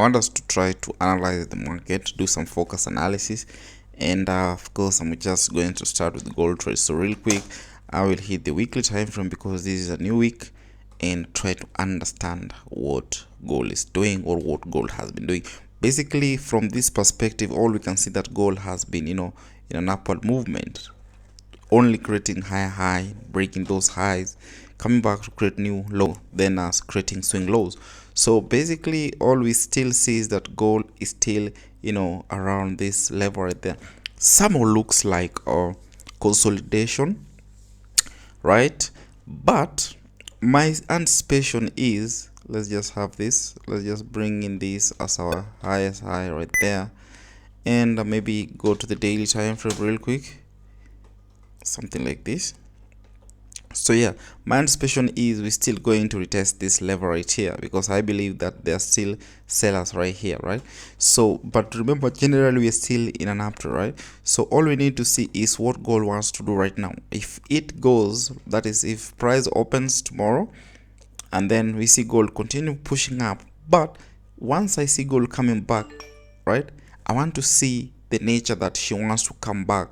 I want us to try to analyze the market, do some focus analysis, and of course I'm just going to start with gold trade. So real quick, I will hit the weekly time frame because this is a new week, and try to understand what gold is doing or what gold has been doing. Basically, from this perspective, all we can see that gold has been, in an upward movement, only creating higher high, breaking those highs, coming back to create new low, then us creating swing lows. So basically all we still see is that gold is still, around this level right there. Somehow looks like a consolidation, right? But my anticipation is, let's just have this, let's just bring in this as our highest high right there, and maybe go to the daily time frame real quick, something like this. So yeah, my anticipation is we're still going to retest this level right here, because I believe that there are still sellers right here, right? So but remember, generally we're still in an uptrend, right? So all we need to see is what gold wants to do right now. If it goes, that is, if price opens tomorrow and then we see gold continue pushing up, but once I see gold coming back, right, I want to see the nature that she wants to come back,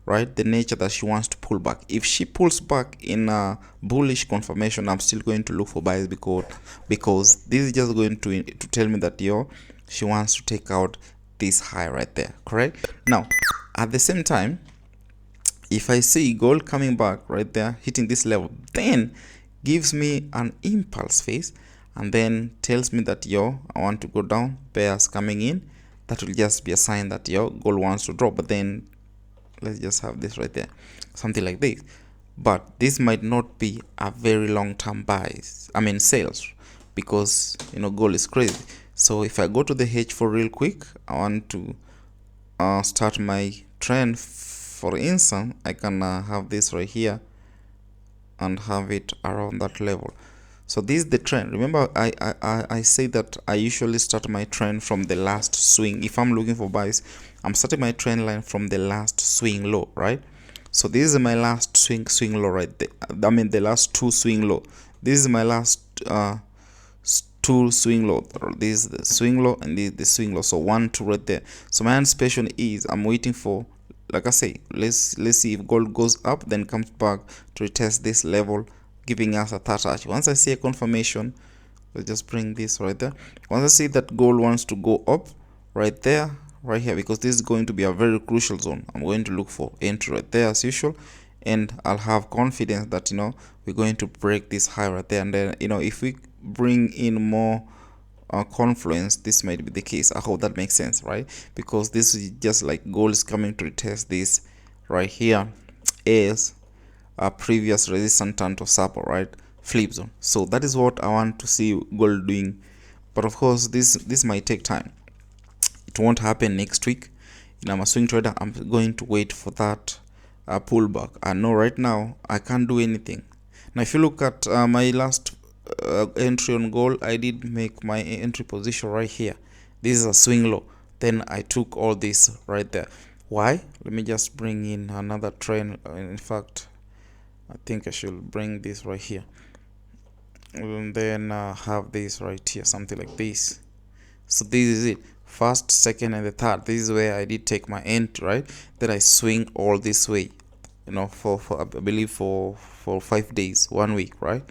right? The nature that she wants to pull back. If she pulls back in a bullish confirmation, I'm still going to look for buys, because this is just going to tell me that she wants to take out this high right there, correct? Now at the same time, if I see gold coming back right there, hitting this level, then gives me an impulse phase and then tells me that I want to go down, bears coming in, that will just be a sign that gold wants to drop. But then let's just have this right there, something like this. But this might not be a very long-term sales, because gold is crazy. So if I go to the H4 real quick, I want to start my trend. For instance, I can have this right here and have it around that level. So this is the trend. Remember, I say that I usually start my trend from the last swing. If I'm looking for buys, I'm starting my trend line from the last swing low, right? So this is my last swing low right there. The last two swing low. This is my last two swing low. This is the swing low and this is the swing low. So 1, 2 right there. So my anticipation is I'm waiting for, like I say, let's see if gold goes up, then comes back to retest this level, giving us a third touch. Once I see a confirmation, let's just bring this right there. Once I see that gold wants to go up right there, right here, because this is going to be a very crucial zone, I'm going to look for entry right there as usual, and I'll have confidence that we're going to break this high right there. And then if we bring in more confluence, this might be the case. I hope that makes sense, right? Because this is just like gold is coming to retest this right here is a previous resistance turn to support, right? Flip zone. So that is what I want to see gold doing. But of course, this might take time. It won't happen next week. I'm a swing trader. I'm going to wait for that pullback. I know right now I can't do anything. Now if you look at my last entry on gold, I did make my entry position right here. This is a swing low, then I took all this right there. Why? Let me just bring in another trend. In fact, I think I should bring this right here, and then have this right here, something like this. So this is it, first, second, and the third. This is where I did take my entry, right? Then I swing all this way, for I believe for 5 days, 1 week, right?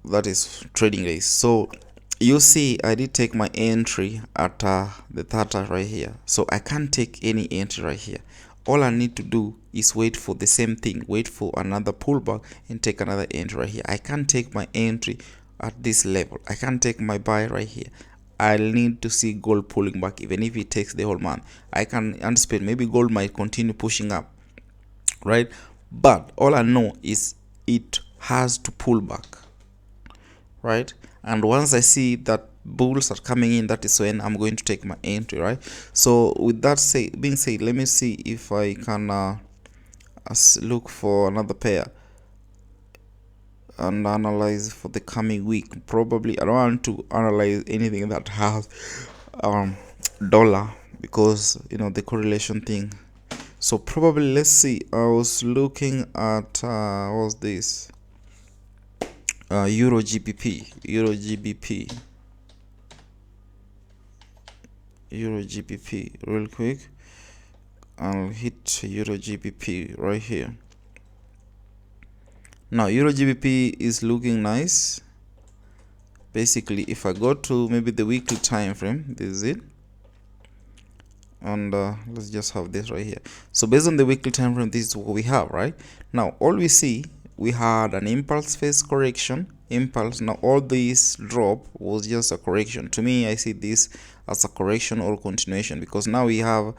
That is trading days. So you see I did take my entry at the third right here, so I can't take any entry right here. All I need to do is wait for the same thing, wait for another pullback and take another entry right here. I can't take my entry at this level. I can't take my buy right here. I'll need to see gold pulling back, even if it takes the whole month. I can anticipate maybe gold might continue pushing up, right? But all I know is it has to pull back, right? And once I see that bulls are coming in, that is when I'm going to take my entry, right? So with that being said, let me see if I can look for another pair and analyze for the coming week. Probably I don't want to analyze anything that has dollar, because the correlation thing. So probably, let's see, I was looking at what was this, Euro GBP, Euro GBP real quick. I'll hit Euro GBP right here. Now Euro GBP is looking nice. Basically, if I go to maybe the weekly time frame, this is it, and let's just have this right here. So based on the weekly time frame, this is what we have. Right now, all we see, we had an impulse phase correction, impulse. Now all this drop was just a correction. To me, I see this as a correction or continuation, because now we have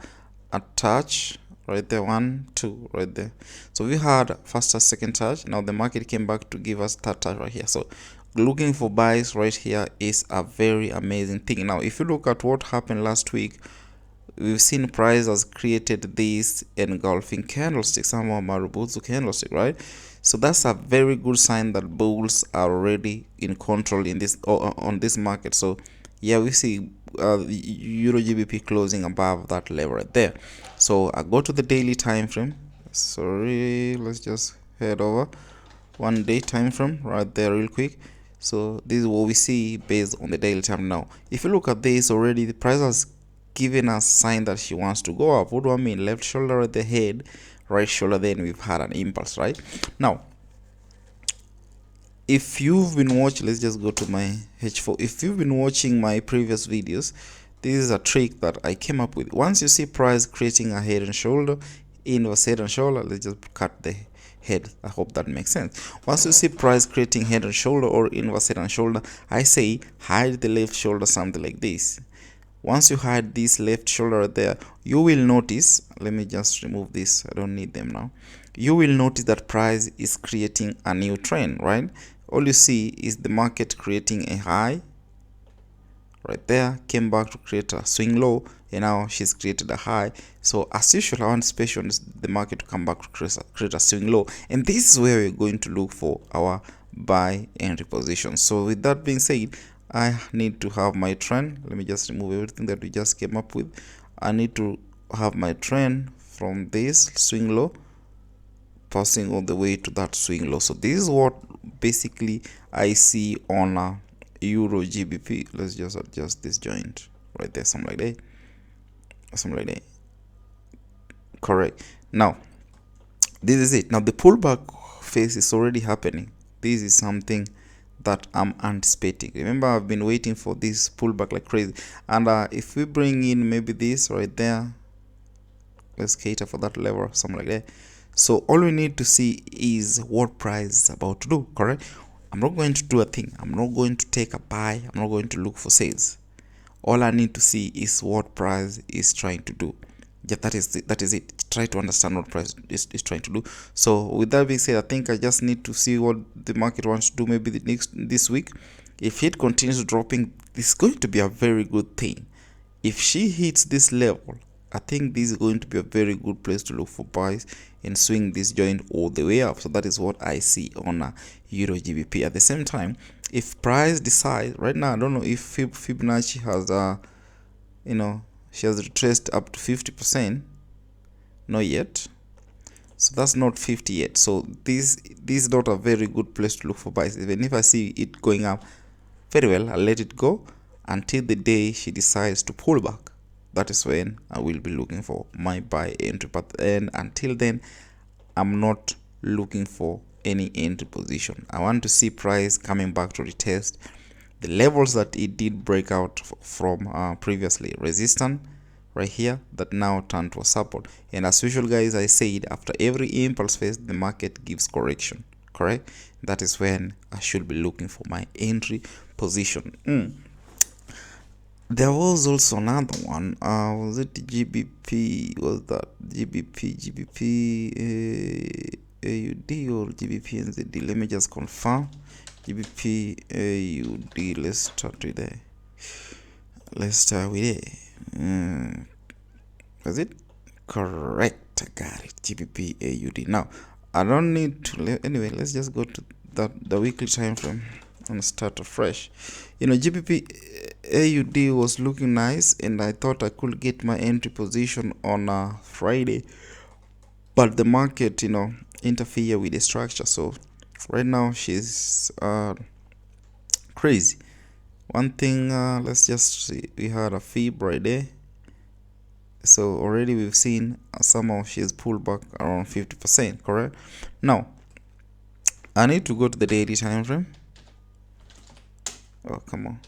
a touch right there, 1 2 right there. So we had first touch, second touch. Now the market came back to give us third touch right here. So looking for buys right here is a very amazing thing. Now if you look at what happened last week, we've seen price has created this engulfing candlestick, somehow Marubutsu candlestick, right? So that's a very good sign that bulls are already in control in this on this market. So yeah, we see Euro GBP closing above that level right there. So I go to the daily time frame. Sorry, let's just head over 1 day time frame right there real quick. So this is what we see based on the daily time. Now if you look at this, already the price has given us sign that she wants to go up. What do I mean? Left shoulder at the head, right shoulder, then we've had an impulse. Right now, if you've been watching, let's just go to my H4. If you've been watching my previous videos, this is a trick that I came up with. Once you see price creating a head and shoulder, inverse head and shoulder, let's just cut the head. I hope that makes sense. Once you see price creating head and shoulder or inverse head and shoulder, I say hide the left shoulder, something like this. Once you hide this left shoulder there, you will notice, let me just remove this, I don't need them now. You will notice that price is creating a new trend, right? All you see is the market creating a high right there, came back to create a swing low, and now she's created a high. So as usual, I want special the market to come back to create a swing low, and this is where we're going to look for our buy entry position. So with that being said, I need to have my trend. Let me just remove everything that we just came up with. I need to have my trend from this swing low passing all the way to that swing low. So this is what basically I see on a Euro GBP. Let's just adjust this joint right there, something like that. Correct. Now this is it. Now the pullback phase is already happening. This is something that I'm anticipating. Remember, I've been waiting for this pullback like crazy, and if we bring in maybe this right there, let's cater for that level, something like that. So all we need to see is what price is about to do. Correct. I'm not going to do a thing. I'm not going to take a buy. I'm not going to look for sales. All I need to see is what price is trying to do. Yeah, that is it. Try to understand what price is trying to do. So with that being said, I think I just need to see what the market wants to do maybe this week. If it continues dropping, this is going to be a very good thing. If she hits this level, I think this is going to be a very good place to look for buys and swing this joint all the way up. So that is what I see on a Euro GBP. At the same time, if price decides right now, I don't know if Fibonacci has she has retraced up to 50%. Not yet. So that's not 50 yet. So this is not a very good place to look for buys. Even if I see it going up, very well, I'll let it go until the day she decides to pull back. That is when I will be looking for my buy entry. But until then, I'm not looking for any entry position. I want to see price coming back to retest the levels that it did break out from previously, resistance right here, that now turned to a support. And as usual, guys, I said after every impulse phase the market gives correction. Correct. That is when I should be looking for my entry position. There was also another one. Was it GBP? Was that GBP AUD or GBP NZD? Let me just confirm. GBP AUD. Let's start with there. Was it correct? I got it. GBP AUD. Now I don't need to anyway. Let's just go to the weekly time frame and start afresh. GBP AUD was looking nice, and I thought I could get my entry position on a Friday, but the market interfere with the structure. So right now she's crazy. One thing, let's just see, we had a fib right there, So already we've seen some of shares pull back around 50%, correct? Now I need to go to the daily time frame. Oh, come on.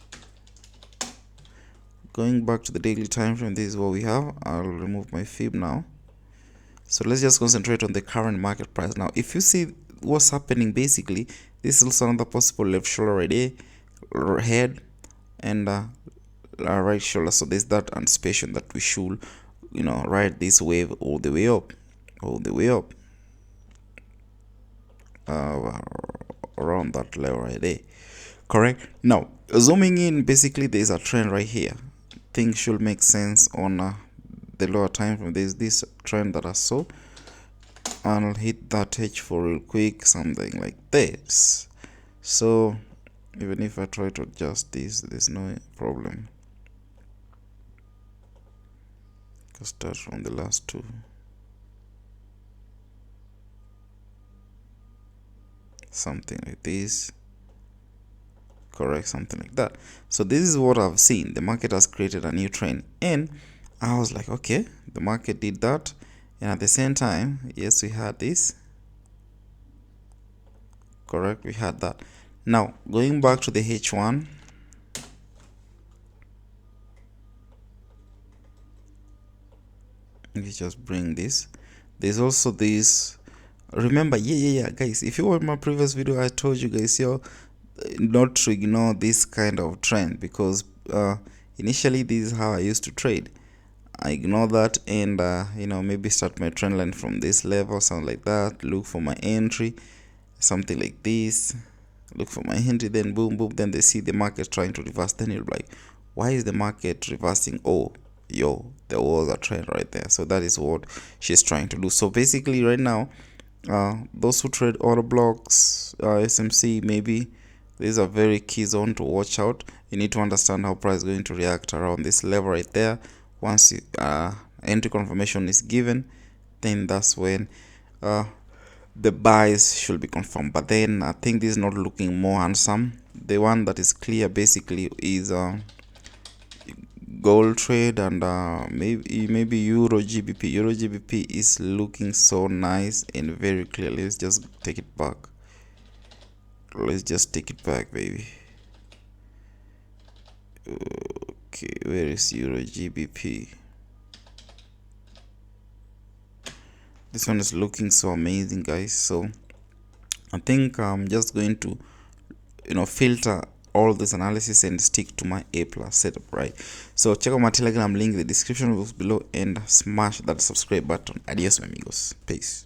Going back to the daily time frame, this is what we have. I'll remove my fib now. So let's just concentrate on the current market price. Now if you see what's happening, basically this is also another possible left shoulder right here, head, and right shoulder. So there's that anticipation that we should, ride this wave all the way up, around that level right there, correct? Now zooming in, basically there's a trend right here. Things should make sense on the lower time frame. There's this trend that I saw, and I'll hit that H for real quick, something like this. So even if I try to adjust this, there's no problem. Let's start from the last two. Something like this, correct? Something like that. So this is what I've seen. The market has created a new trend, and I was like, okay, the market did that, and at the same time, yes, we had this, correct? We had that. Now going back to the H1, let me just bring this. There's also this, remember, yeah guys, if you watch my previous video, I told you guys, not to ignore this kind of trend, because initially this is how I used to trade. I ignore that, and maybe start my trend line from this level, something like that. Look for my entry, something like this. Look for my entry, then boom, then they see the market trying to reverse. Then you're like, why is the market reversing? Oh, there was a trend right there. So that is what she's trying to do. So basically right now, those who trade order blocks, SMC, maybe these are very key zone to watch out. You need to understand how price is going to react around this level right there. Once entry confirmation is given, then that's when the buys should be confirmed. But then I think this is not looking more handsome. The one that is clear basically is gold trade, and maybe Euro GBP is looking so nice and very clear. Let's just take it back. Baby. Okay, where is Euro GBP? This one is looking so amazing, guys. So I think I'm just going to filter all this analysis and stick to my A+ setup, right? So check out my Telegram link in the description box below, and smash that subscribe button. Adios, amigos. Peace.